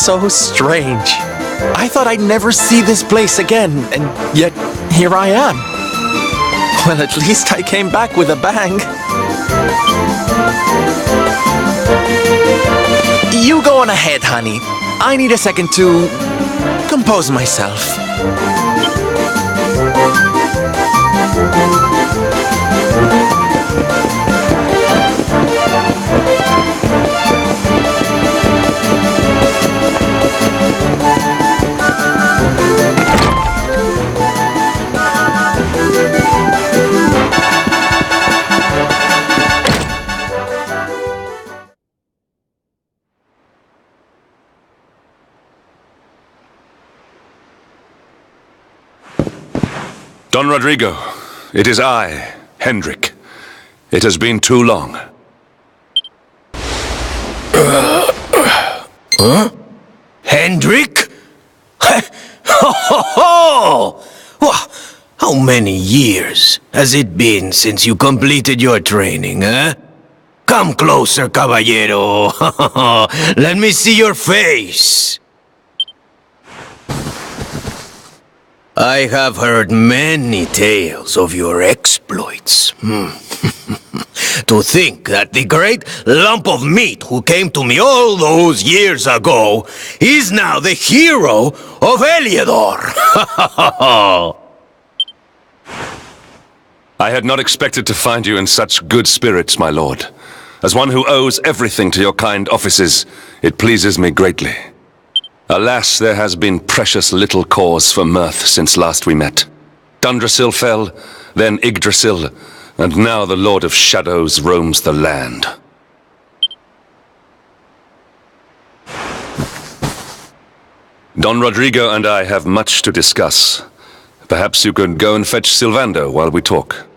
so strange. I thought I'd never see this place again, and yet here I am. Well, at least I came back with a bang. You go on ahead, honey. I need a second to compose myself. Don Rodrigo, it is I, Hendrik. It has been too long. Huh? Hendrik? How many years has it been since you completed your training, eh? Come closer, caballero. Let me see your face. I have heard many tales of your exploits. To think that the great lump of meat who came to me all those years ago is now the hero of Heliodor. I had not expected to find you in such good spirits, my lord. As one who owes everything to your kind offices, it pleases me greatly. Alas, there has been precious little cause for mirth since last we met. Dundrasil fell, then Yggdrasil, and now the Lord of Shadows roams the land. Don Rodrigo and I have much to discuss. Perhaps you could go and fetch Sylvando while we talk.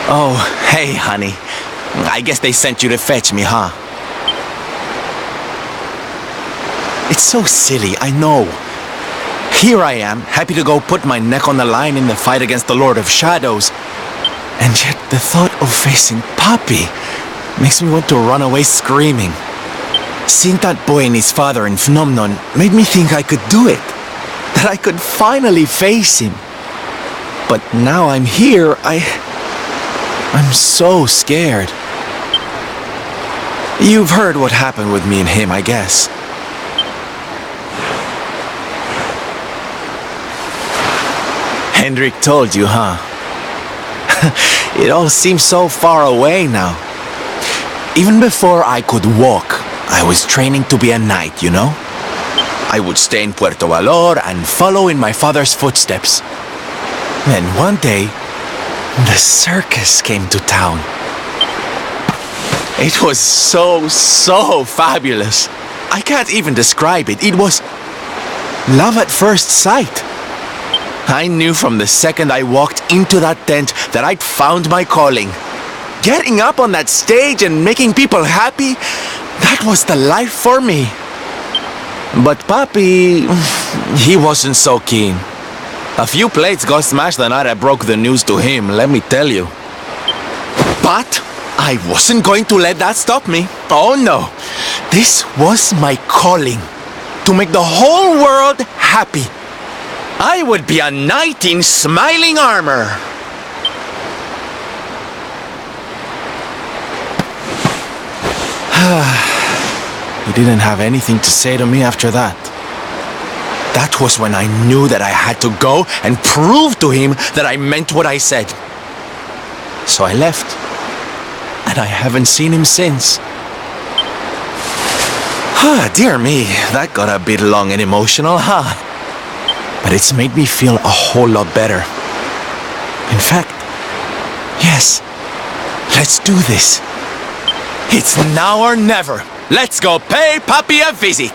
Oh, hey, honey. I guess they sent you to fetch me, huh? It's so silly, I know. Here I am, happy to go put my neck on the line in the fight against the Lord of Shadows. And yet the thought of facing Papi makes me want to run away screaming. Seeing that boy and his father in Phnomnon made me think I could do it. That I could finally face him. But now I'm here, I'm so scared. You've heard what happened with me and him, I guess. Hendrik told you, huh? It all seems so far away now. Even before I could walk, I was training to be a knight, you know? I would stay in Puerto Valor and follow in my father's footsteps. Then one day, the circus came to town. It was so fabulous. I can't even describe it. It was love at first sight. I knew from the second I walked into that tent that I'd found my calling. Getting up on that stage and making people happy, that was the life for me. But Papi, he wasn't so keen. A few plates got smashed the night I broke the news to him, let me tell you. But I wasn't going to let that stop me. Oh no. This was my calling. To make the whole world happy. I would be a knight in smiling armor. He didn't have anything to say to me after that. That was when I knew that I had to go and prove to him that I meant what I said. So I left. And I haven't seen him since. Dear me, that got a bit long and emotional, huh? But it's made me feel a whole lot better. In fact, yes, Let's do this. It's now or never. Let's go pay Papi a visit.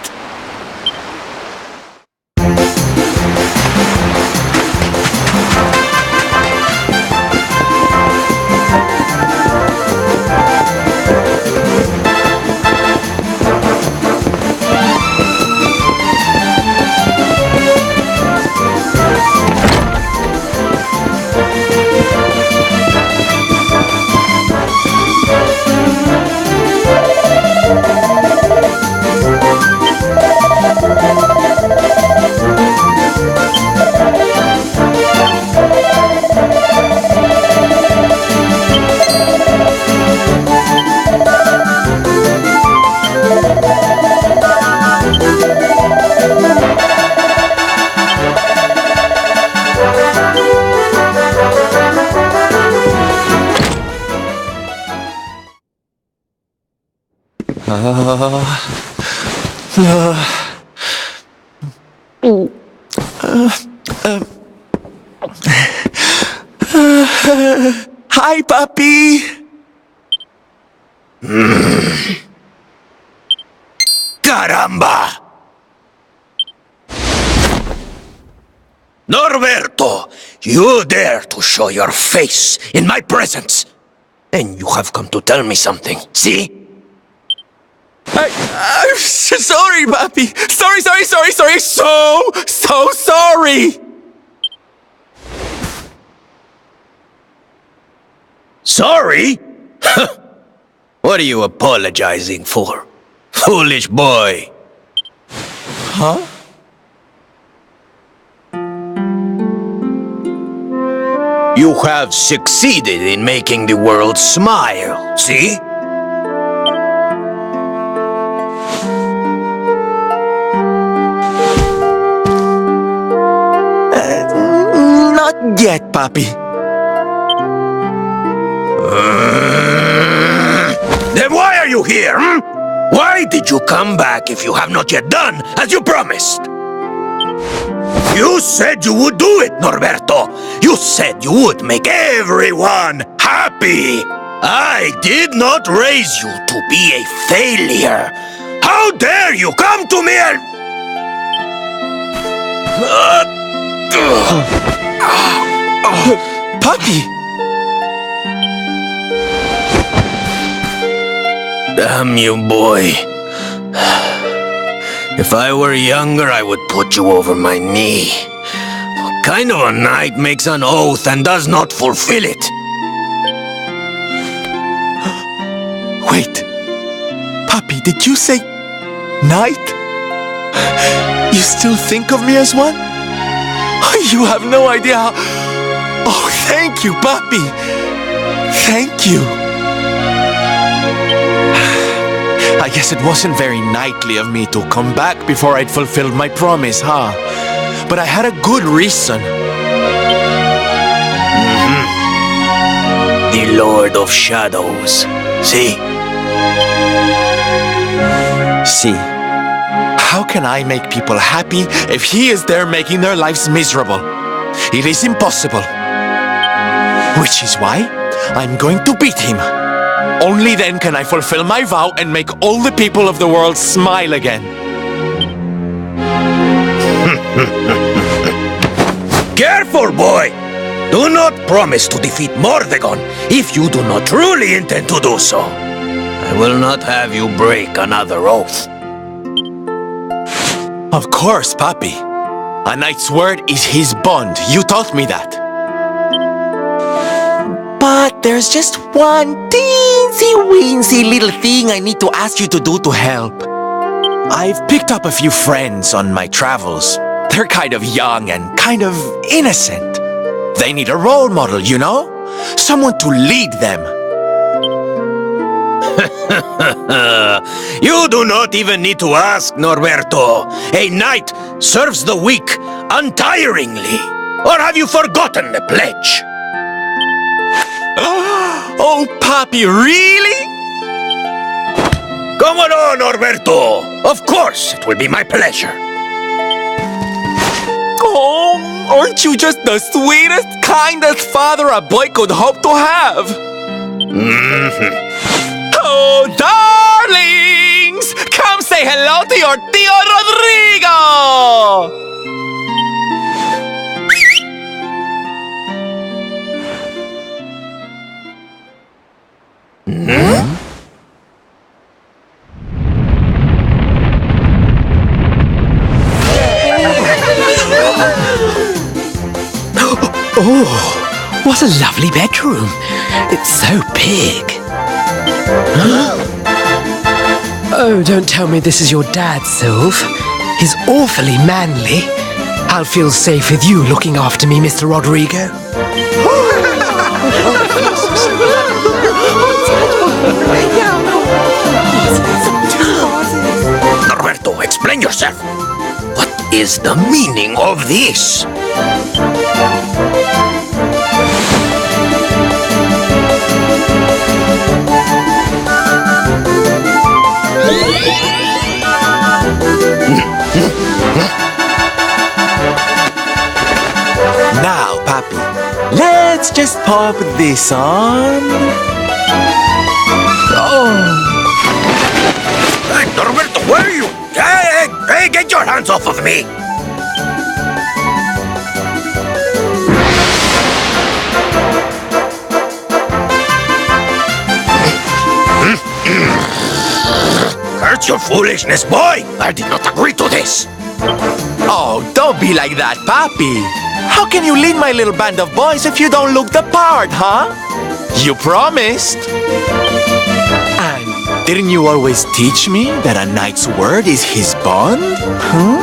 Hi, Papi. Caramba! Norberto, you dare to show your face in my presence. And you have come to tell me something, see? I'm sorry, Papi. Sorry. So sorry. Sorry? What are you apologizing for? Foolish boy. Huh? You have succeeded in making the world smile, see? Not yet, Papi. Then why are you here, hmm? Why did you come back if you have not yet done as you promised? You said you would do it, Norberto. You said you would make everyone happy. I did not raise you to be a failure. How dare you come to me and... Papi! Damn you, boy. If I were younger, I would put you over my knee. What kind of a knight makes an oath and does not fulfill it? Wait. Papi, did you say... knight? You still think of me as one? You have no idea how... Oh, thank you, Papi. Thank you. I guess it wasn't very knightly of me to come back before I'd fulfilled my promise, huh? But I had a good reason. The Lord of Shadows. See? See? How can I make people happy if he is there making their lives miserable? It is impossible. Which is why I'm going to beat him. Only then can I fulfill my vow and make all the people of the world smile again. Careful, boy! Do not promise to defeat Mordegon if you do not truly intend to do so. I will not have you break another oath. Of course, Papi. A knight's word is his bond. You taught me that. But there's just one teensy-weensy little thing I need to ask you to do to help. I've picked up a few friends on my travels. They're kind of young and kind of innocent. They need a role model, you know? Someone to lead them. You do not even need to ask, Norberto. A knight serves the weak untiringly. Or have you forgotten the pledge? Oh, Papi, really? Come on, Norberto. Of course, it will be my pleasure. Oh, aren't you just the sweetest, kindest father a boy could hope to have? Oh, darlings! Come say hello to your Tio Rodrigo! Oh, what a lovely bedroom. It's so big. Oh, don't tell me this is your dad, Sylv. He's awfully manly. I'll feel safe with you looking after me, Mr. Rodrigo. Norberto, explain yourself. What is the meaning of this? Now, Papi, let's just pop this on. Hey, Norberto, where are you? Hey, get your hands off of me! Curse your foolishness, boy! I did not agree to this! Oh, don't be like that, Papi. How can you lead my little band of boys if you don't look the part, huh? You promised. And didn't you always teach me that a knight's word is his bond? Huh?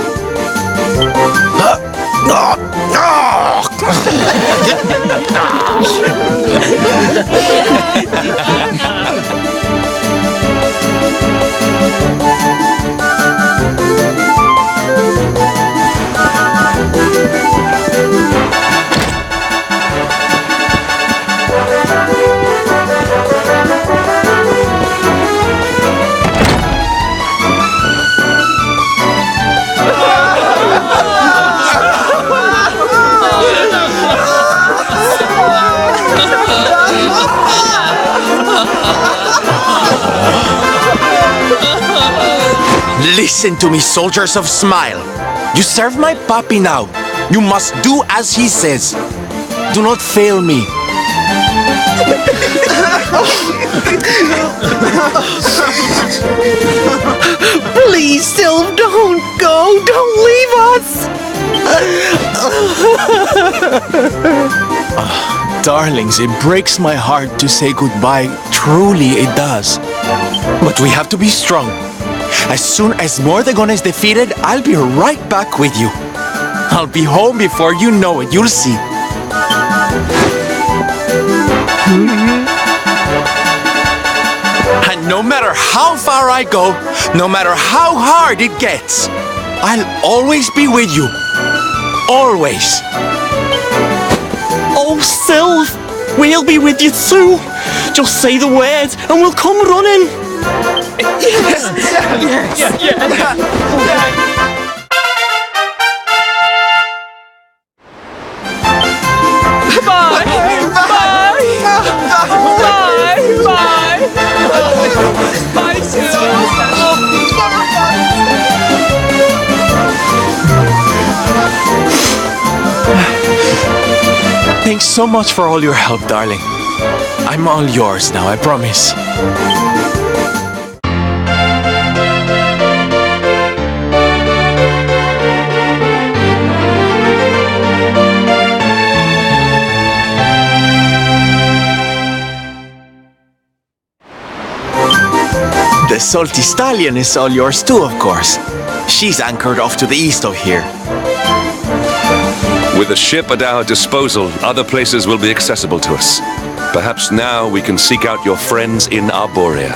Listen to me, soldiers of Smile. You serve my papi now. You must do as he says. Do not fail me. Please, Sylv, don't go. Don't leave us. Darlings, it breaks my heart to say goodbye. Truly, it does. But we have to be strong. As soon as Mordegon is defeated, I'll be right back with you. I'll be home before you know it. You'll see. And no matter how far I go, no matter how hard it gets, I'll always be with you. Always. Oh, Sylv, we'll be with you too. Just say the words and we'll come running. Bye. Bye, Thanks so much for all your help, darling. I'm all yours now, I promise. The salty stallion is all yours too, of course. She's anchored off to the east of here. With a ship at our disposal, other places will be accessible to us. Perhaps now we can seek out your friends in Arborea.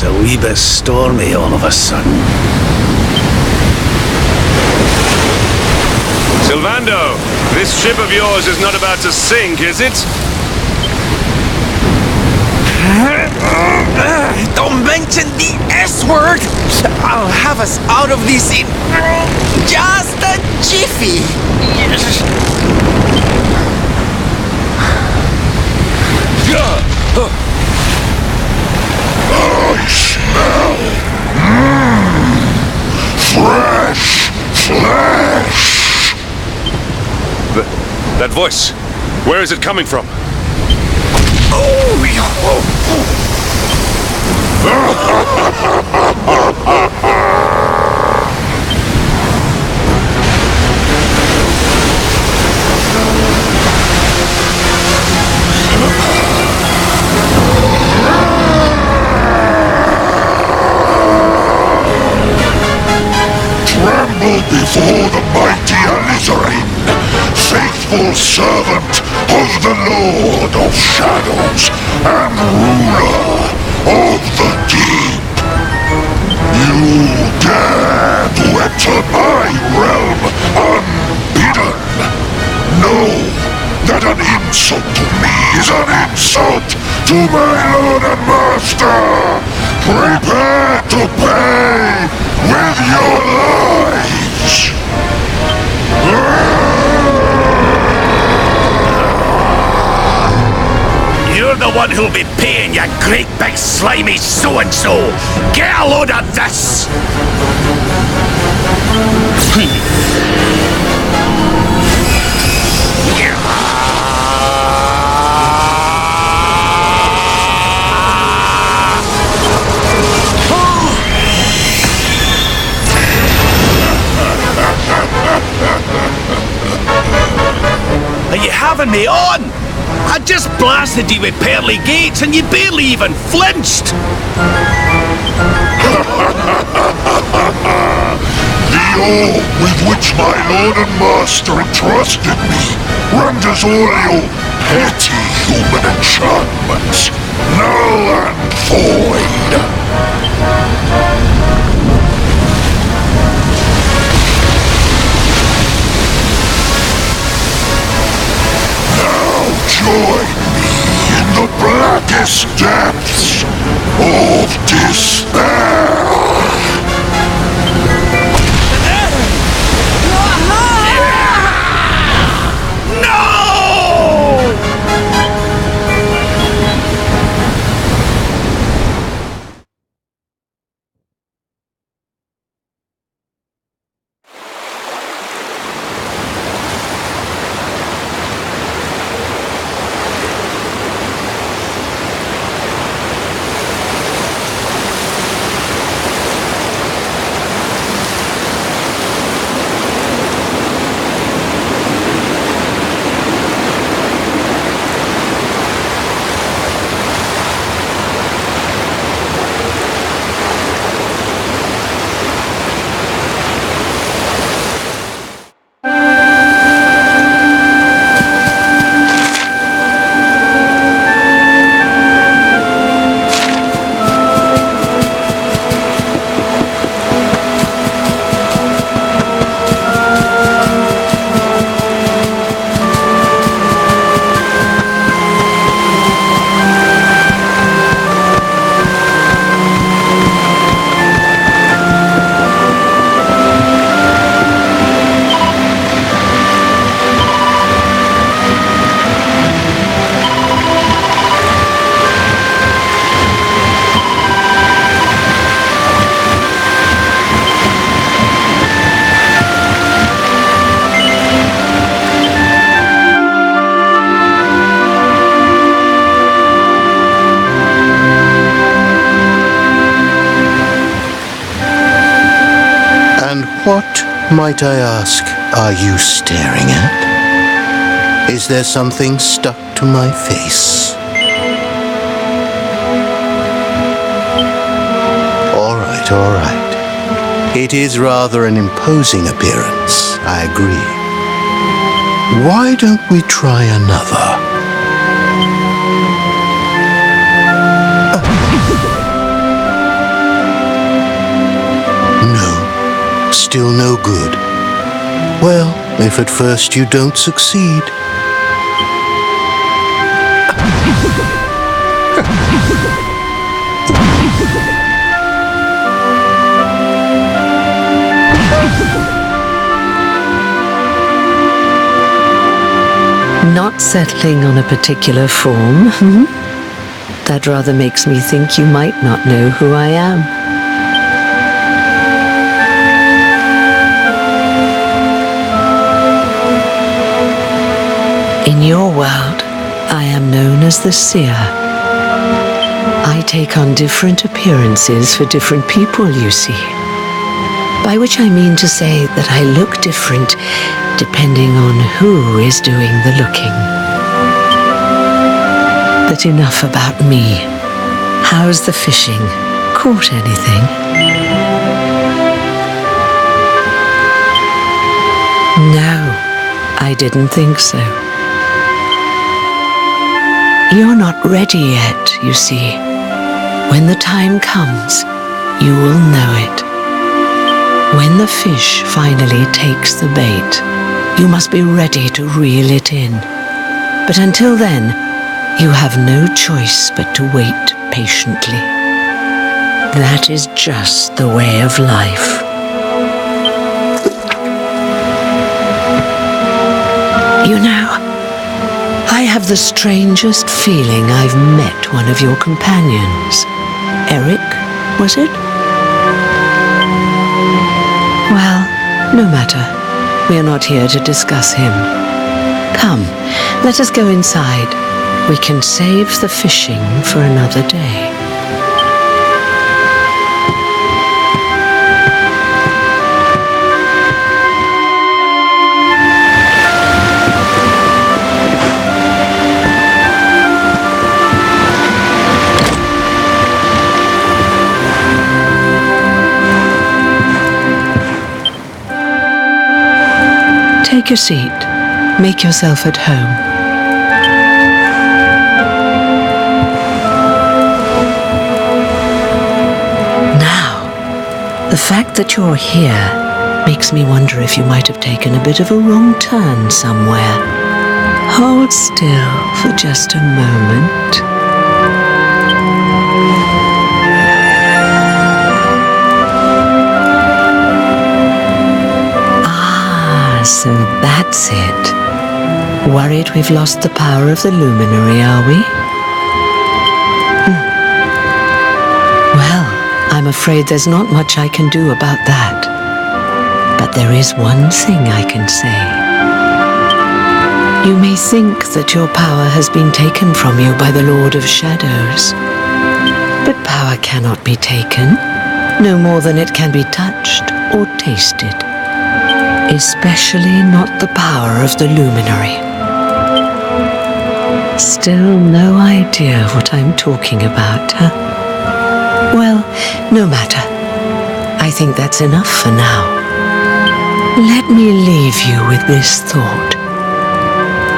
It's a wee bit stormy all of a sudden. Sylvando, this ship of yours is not about to sink, is it? Don't mention the S word! I'll have us out of this in just a jiffy! I smell fresh flesh. That voice, where is it coming from? Tremble before the mighty Alizarin, faithful servant of the Lord of Shadows and ruler of the deep. You dare to enter my realm unbidden. Know that an insult to me is an insult to my lord and master. Prepare to pay with your lives. You're the one who'll be paying, you great big slimy so-and-so! Get a load of this! Are you having me on? I just blasted you with pearly gates and you barely even flinched! The orb with which my lord and master entrusted me renders all your petty human enchantments null and void. Join me in the blackest depths of despair. What, might I ask, are you staring at? Is there something stuck to my face? All right. It is rather an imposing appearance, I agree. Why don't we try another? Well, if at first you don't succeed. Not settling on a particular form, That rather makes me think you might not know who I am. In your world, I am known as the Seer. I take on different appearances for different people, you see. By which I mean to say that I look different depending on who is doing the looking. But enough about me. How's the fishing? Caught anything? No, I didn't think so. You're not ready yet, you see. When the time comes, you will know it. When the fish finally takes the bait, you must be ready to reel it in. But until then, you have no choice but to wait patiently. That is just the way of life. You know, I have the strangest feeling I've met one of your companions. Eric, was it? Well, no matter. We are not here to discuss him. Come, let us go inside. We can save the fishing for another day. Take a seat. Make yourself at home. The fact that you're here makes me wonder if you might have taken a bit of a wrong turn somewhere. Hold still for just a moment. Ah, so that's it. Worried we've lost the power of the luminary, are we? Well, I'm afraid there's not much I can do about that. But there is one thing I can say. You may think that your power has been taken from you by the Lord of Shadows. But power cannot be taken, no more than it can be touched or tasted. Especially not the power of the luminary. Still no idea what I'm talking about, huh? Well, no matter. I think that's enough for now. Let me leave you with this thought.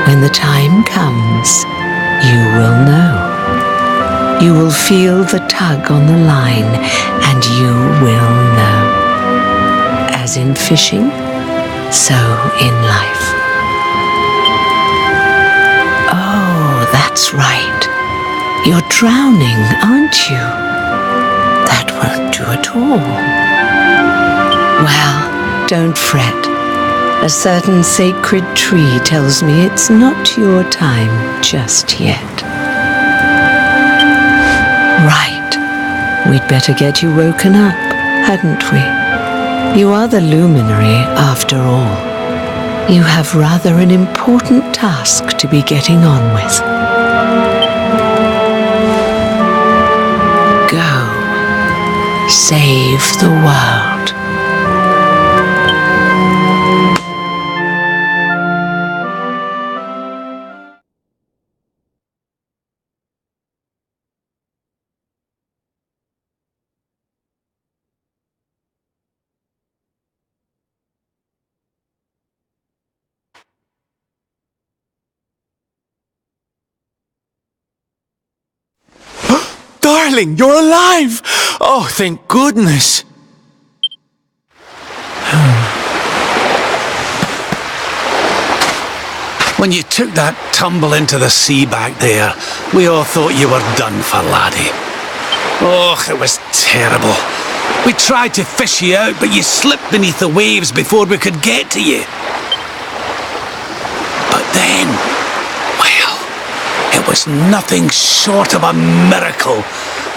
When the time comes, you will know. You will feel the tug on the line, and you will know. As in fishing, so in life. Oh, that's right. You're drowning, aren't you? That won't do at all. Well, don't fret. A certain sacred tree tells me it's not your time just yet. Right. We'd better get you woken up, hadn't we? You are the luminary, after all. You have rather an important task to be getting on with. Go. Save the world. Darling, you're alive! Oh, thank goodness! When you took that tumble into the sea back there, we all thought you were done for, laddie. Oh, it was terrible. We tried to fish you out, but you slipped beneath the waves before we could get to you. But then, well, it was nothing short of a miracle.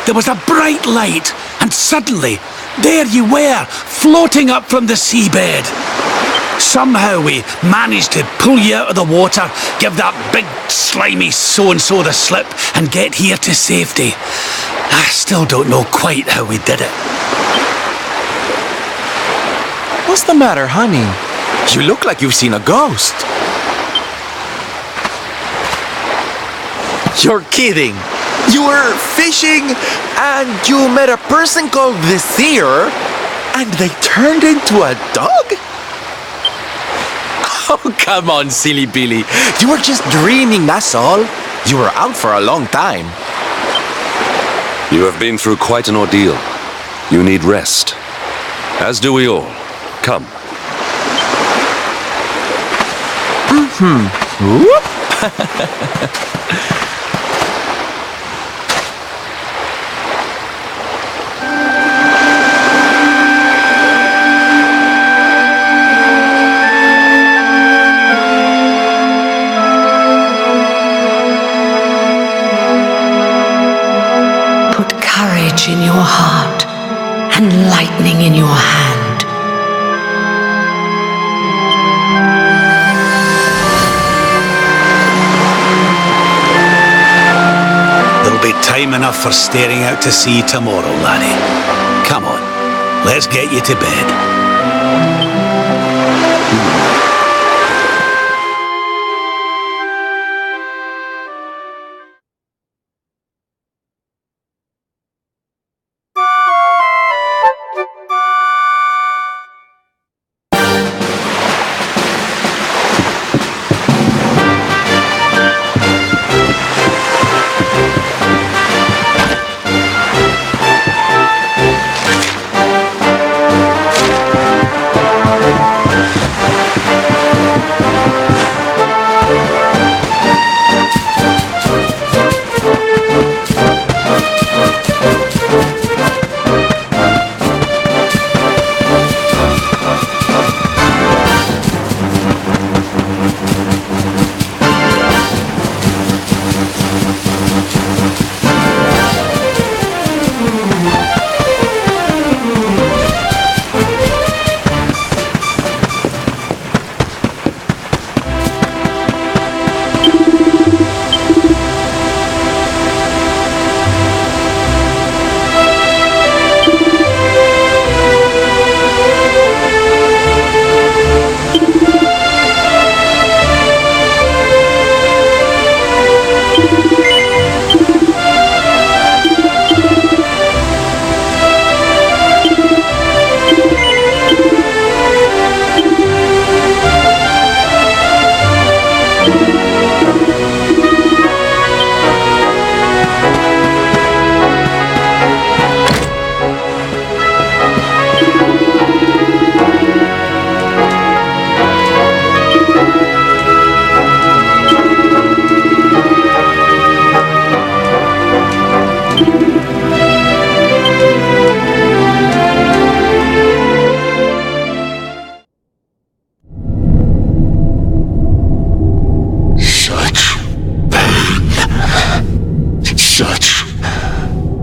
There was a bright light, and suddenly, there you were, floating up from the seabed. Somehow we managed to pull you out of the water, give that big slimy so-and-so the slip, and get here to safety. I still don't know quite how we did it. What's the matter, honey? You look like you've seen a ghost. You're kidding. You were fishing and you met a person called the Seer and they turned into a dog? Oh, come on, silly Billy. You were just dreaming, that's all. You were out for a long time. You have been through quite an ordeal. You need rest. As do we all. Come. Whoop. Put courage in your heart and lightning in your hand. There'll be time enough for staring out to sea tomorrow, laddie. Come on, let's get you to bed.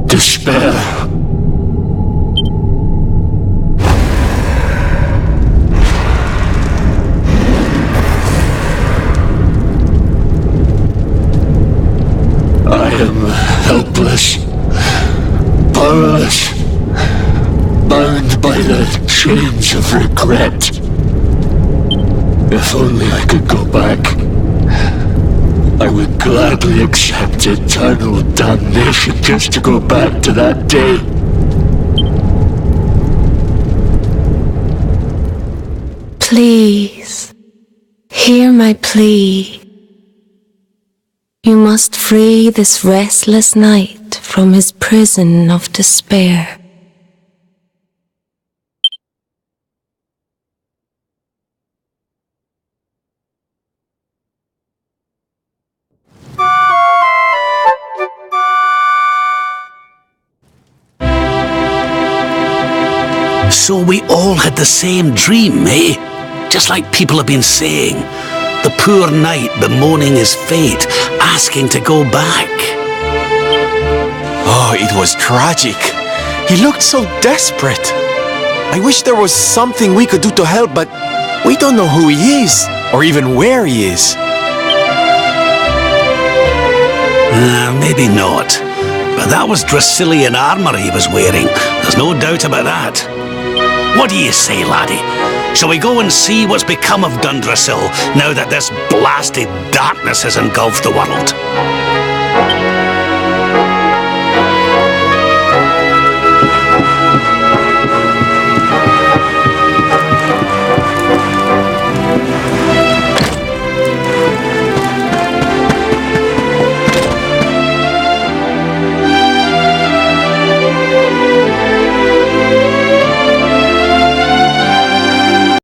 Despair. I am helpless, powerless, bound by the chains of regret. If only I could go back, I would gladly accept eternal damnation just to go back to that day. Please, hear my plea. You must free this restless knight from his prison of despair. So we all had the same dream, eh? Just like people have been saying. The poor knight bemoaning his fate, asking to go back. Oh, it was tragic. He looked so desperate. I wish there was something we could do to help, but we don't know who he is, or even where he is. Maybe not. But that was Dracilian armor he was wearing. There's no doubt about that. What do you say, laddie? Shall we go and see what's become of Dundrasil now that this blasted darkness has engulfed the world?